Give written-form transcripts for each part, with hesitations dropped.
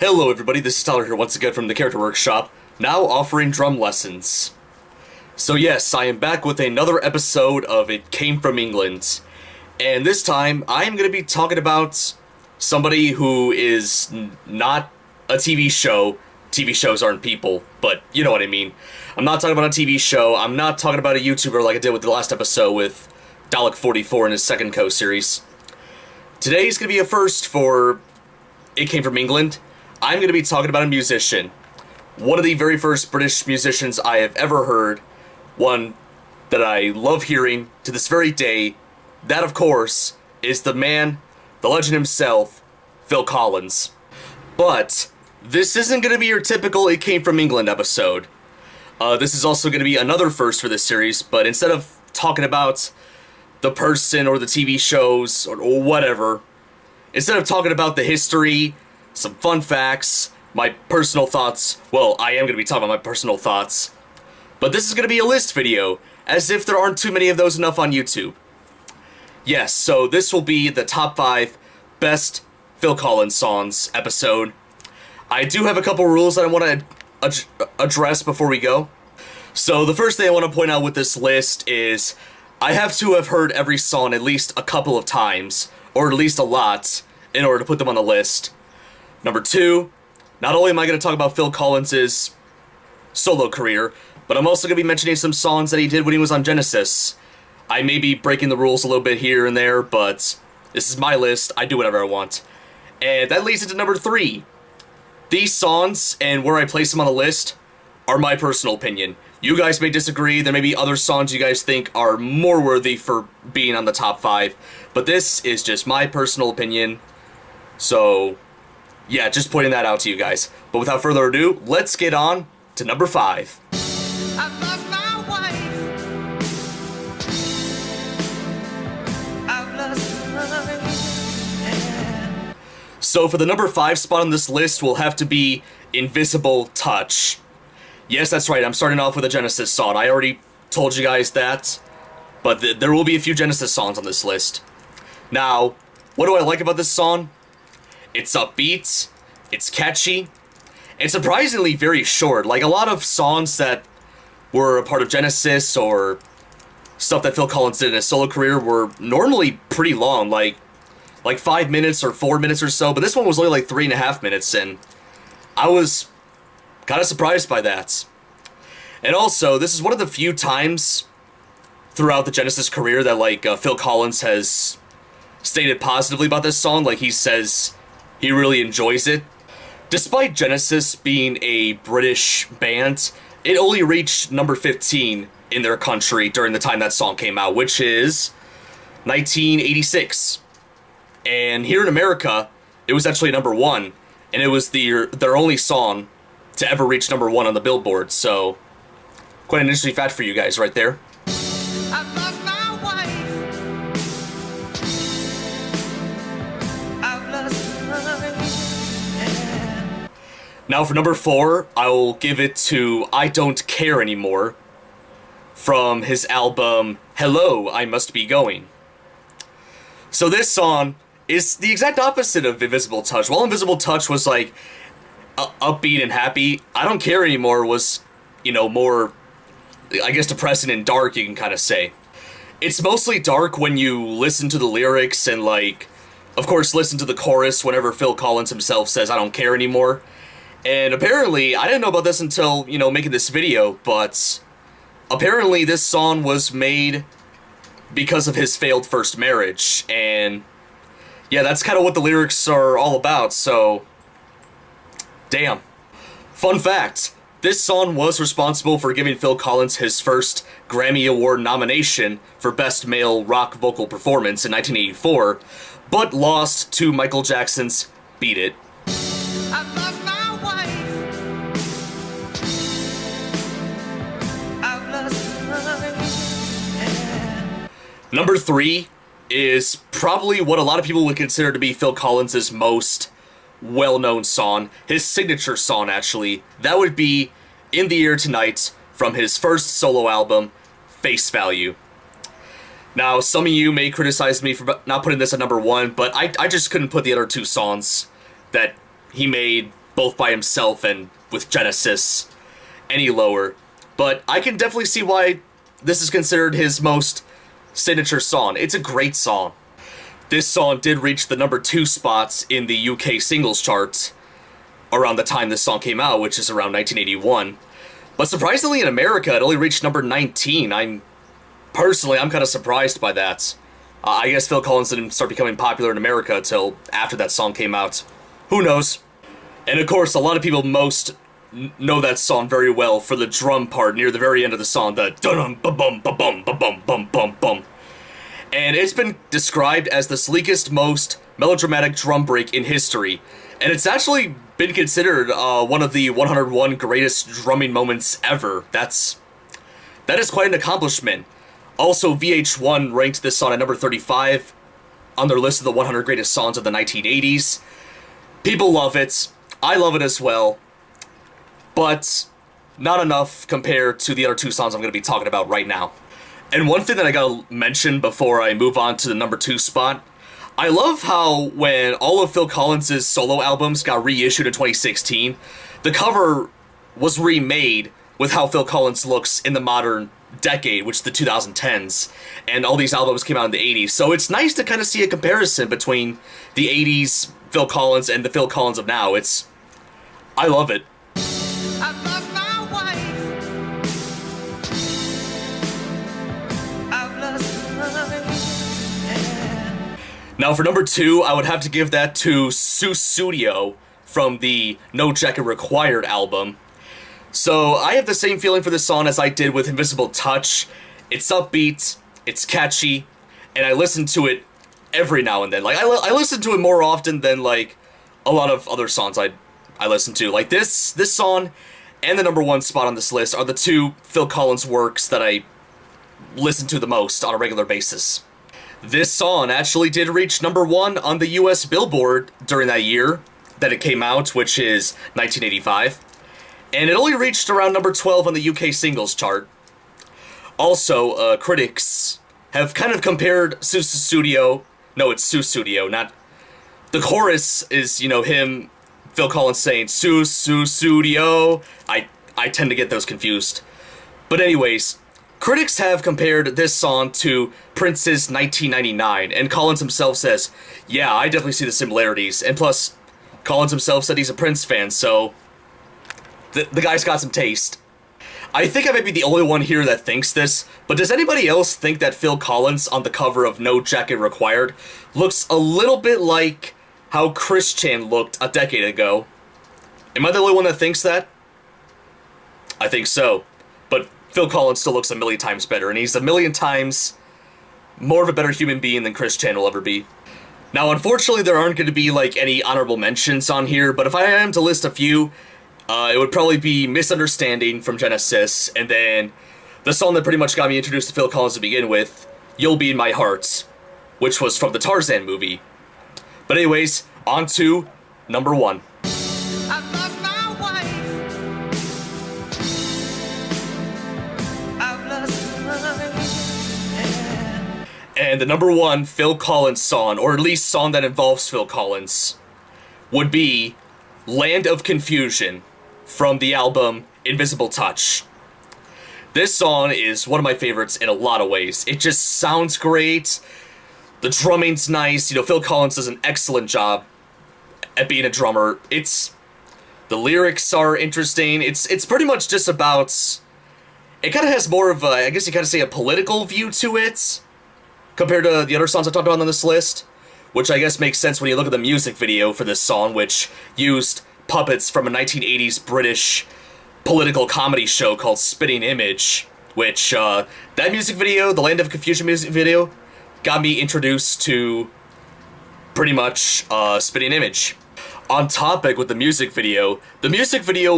Hello everybody, this is Tyler here once again from the Character Workshop, now offering drum lessons. So yes, I am back with another episode of It Came From England, and this time I am going to be talking about somebody who is not a TV show. TV shows aren't people, but you know what I mean. I'm not talking about a TV show, I'm not talking about a YouTuber like I did with the last episode with Dalek44 in his second co-series. Today's going to be a first for It Came From England. I'm going to be talking about a musician. One of the very first British musicians I have ever heard. One that I love hearing to this very day. That, of course, is the man, the legend himself, Phil Collins. But this isn't going to be your typical It Came From England episode. This is also going to be another first for this series, but instead of talking about the person or the TV shows or whatever, instead of talking about the history, some fun facts, my personal thoughts, well, I am going to be talking about my personal thoughts, but this is going to be a list video, as if there aren't too many of those enough on YouTube. Yes, so this will be the top 5 best Phil Collins songs episode. I do have a couple rules that I want to address before we go. So the first thing I want to point out with this list is I have to have heard every song at least a couple of times, or at least a lot, in order to put them on the list. Number 2, not only am I going to talk about Phil Collins' solo career, but I'm also going to be mentioning some songs that he did when he was on Genesis. I may be breaking the rules a little bit here and there, but this is my list, I do whatever I want. And that leads into number 3. These songs, and where I place them on the list, are my personal opinion. You guys may disagree, there may be other songs you guys think are more worthy for being on the top 5, but this is just my personal opinion, so yeah, just pointing that out to you guys. But without further ado, let's get on to number 5. I've lost my wife. I've lost my wife. So for the number 5 spot on this list will have to be Invisible Touch. Yes, that's right, I'm starting off with a Genesis song. I already told you guys that, but there will be a few Genesis songs on this list. Now, what do I like about this song? It's upbeat, it's catchy, and surprisingly very short. Like a lot of songs that were a part of Genesis or stuff that Phil Collins did in his solo career were normally pretty long, like 5 minutes or 4 minutes or so, but this one was only like 3.5 minutes, and I was kind of surprised by that. And also, this is one of the few times throughout the Genesis career that Phil Collins has stated positively about this song. Like he says he really enjoys it. Despite Genesis being a British band, it only reached number 15 in their country during the time that song came out, which is 1986. And here in America, it was actually number 1, and it was their only song to ever reach number 1 on the Billboard, so quite an interesting fact for you guys right there. I've lost my wife. I've lost my wife. Now for number 4, I will give it to I Don't Care Anymore from his album Hello, I Must Be Going. So this song is the exact opposite of Invisible Touch. While Invisible Touch was like upbeat and happy, I Don't Care Anymore was, more, I guess, depressing and dark, you can kind of say. It's mostly dark when you listen to the lyrics and, of course, listen to the chorus whenever Phil Collins himself says, I don't care anymore. And apparently, I didn't know about this until, making this video, but apparently this song was made because of his failed first marriage, and yeah, that's kind of what the lyrics are all about, so damn. Fun fact, this song was responsible for giving Phil Collins his first Grammy Award nomination for Best Male Rock Vocal Performance in 1984, but lost to Michael Jackson's Beat It. I've lost my wife. I've lost my wife. Number 3 is probably what a lot of people would consider to be Phil Collins' most well-known song, his signature song actually. That would be In the Air Tonight from his first solo album, Face Value. Now, some of you may criticize me for not putting this at number 1, but I just couldn't put the other 2 songs that he made both by himself and with Genesis, any lower. But I can definitely see why this is considered his most signature song. It's a great song. This song did reach the number 2 spots in the UK singles chart around the time this song came out, which is around 1981. But surprisingly in America, it only reached number 19. I'm kind of surprised by that. I guess Phil Collins didn't start becoming popular in America until after that song came out. Who knows? And of course, a lot of people know that song very well for the drum part near the very end of the song, the dum bum bum bum bum bum bum bum. And it's been described as the sleekest, most melodramatic drum break in history. And it's actually been considered one of the 101 greatest drumming moments ever. That is quite an accomplishment. Also, VH1 ranked this song at number 35 on their list of the 100 greatest songs of the 1980s. People love it. I love it as well. But not enough compared to the other 2 songs I'm going to be talking about right now. And one thing that I gotta mention before I move on to the number 2 spot, I love how when all of Phil Collins' solo albums got reissued in 2016, the cover was remade with how Phil Collins looks in the modern decade, which is the 2010s, and all these albums came out in the 80s. So it's nice to kind of see a comparison between the 80s Phil Collins and the Phil Collins of now. I love it. I've lost my wife. I've lost my yeah. Now for number 2, I would have to give that to Sussudio from the No Jacket Required album. So I have the same feeling for this song as I did with Invisible Touch. It's upbeat, it's catchy, and I listen to it every now and then. Like I listen to it more often than like a lot of other songs I listen to. Like this song and the number 1 spot on this list are the 2 Phil Collins works that I listen to the most on a regular basis. This song actually did reach number 1 on the US Billboard during that year that it came out, which is 1985. And it only reached around number 12 on the UK singles chart. Also, critics have kind of compared Sussudio. No, it's Sussudio, not... The chorus is, him, Phil Collins saying, Sussudio. I tend to get those confused. But anyways, critics have compared this song to Prince's 1999, and Collins himself says, yeah, I definitely see the similarities. And plus, Collins himself said he's a Prince fan, so... The guy's got some taste. I think I might be the only one here that thinks this, but does anybody else think that Phil Collins on the cover of No Jacket Required looks a little bit like how Chris Chan looked a decade ago? Am I the only one that thinks that? I think so. But Phil Collins still looks a million times better, and he's a million times more of a better human being than Chris Chan will ever be. Now, unfortunately, there aren't going to be, any honorable mentions on here, but if I am to list a few... it would probably be Misunderstanding from Genesis, and then the song that pretty much got me introduced to Phil Collins to begin with, You'll Be in My Heart, which was from the Tarzan movie. But anyways, on to number 1. I've lost my wife. I've lost my yeah. And the number 1 Phil Collins song, or at least song that involves Phil Collins, would be Land of Confusion from the album Invisible Touch. This song is one of my favorites in a lot of ways. It just sounds great. The drumming's nice. Phil Collins does an excellent job at being a drummer. The lyrics are interesting. It's pretty much just about... It kind of has more of a, I guess you kind of say, a political view to it compared to the other songs I talked about on this list, which I guess makes sense when you look at the music video for this song, which used puppets from a 1980s British political comedy show called Spitting Image, which, that music video, the Land of Confusion music video, got me introduced to pretty much Spitting Image. On topic with the music video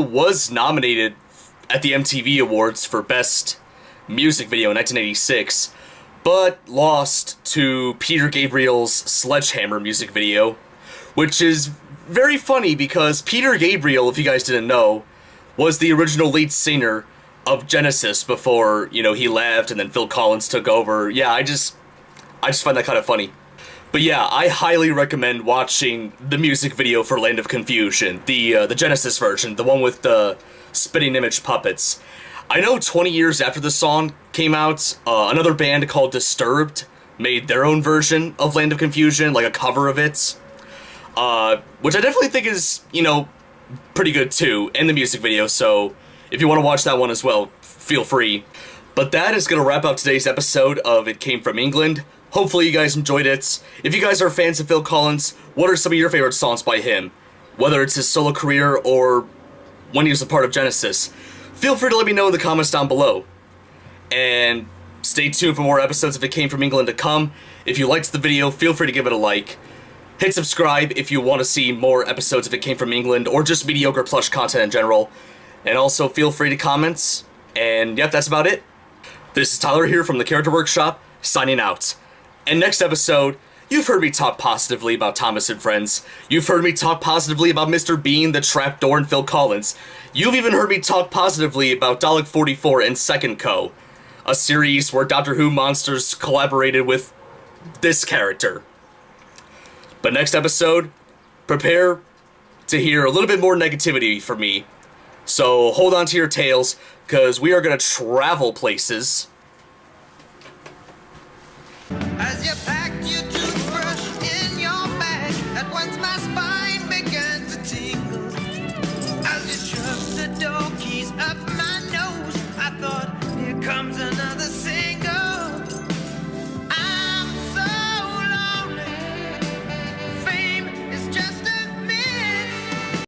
was nominated at the MTV Awards for Best Music Video in 1986, but lost to Peter Gabriel's Sledgehammer music video, which is very funny because Peter Gabriel, if you guys didn't know, was the original lead singer of Genesis before, he left and then Phil Collins took over. Yeah, I just find that kind of funny. But yeah, I highly recommend watching the music video for Land of Confusion, the Genesis version, the one with the spitting image puppets. I know 20 years after the song came out, another band called Disturbed made their own version of Land of Confusion, like a cover of it, which I definitely think is, pretty good too, and the music video, so if you want to watch that one as well, feel free. But that is going to wrap up today's episode of It Came From England. Hopefully you guys enjoyed it. If you guys are fans of Phil Collins, what are some of your favorite songs by him? Whether it's his solo career or when he was a part of Genesis. Feel free to let me know in the comments down below. And stay tuned for more episodes of It Came From England to come. If you liked the video, feel free to give it a like. Hit subscribe if you want to see more episodes of It Came From England, or just mediocre plush content in general. And also feel free to comment. And yep, that's about it. This is Tyler here from the Character Workshop, signing out. And next episode, you've heard me talk positively about Thomas and Friends. You've heard me talk positively about Mr. Bean, the Trapdoor, and Phil Collins. You've even heard me talk positively about Dalek 44 and Second Co., a series where Doctor Who monsters collaborated with this character. But next episode, prepare to hear a little bit more negativity from me. So hold on to your tails, because we are going to travel places. As you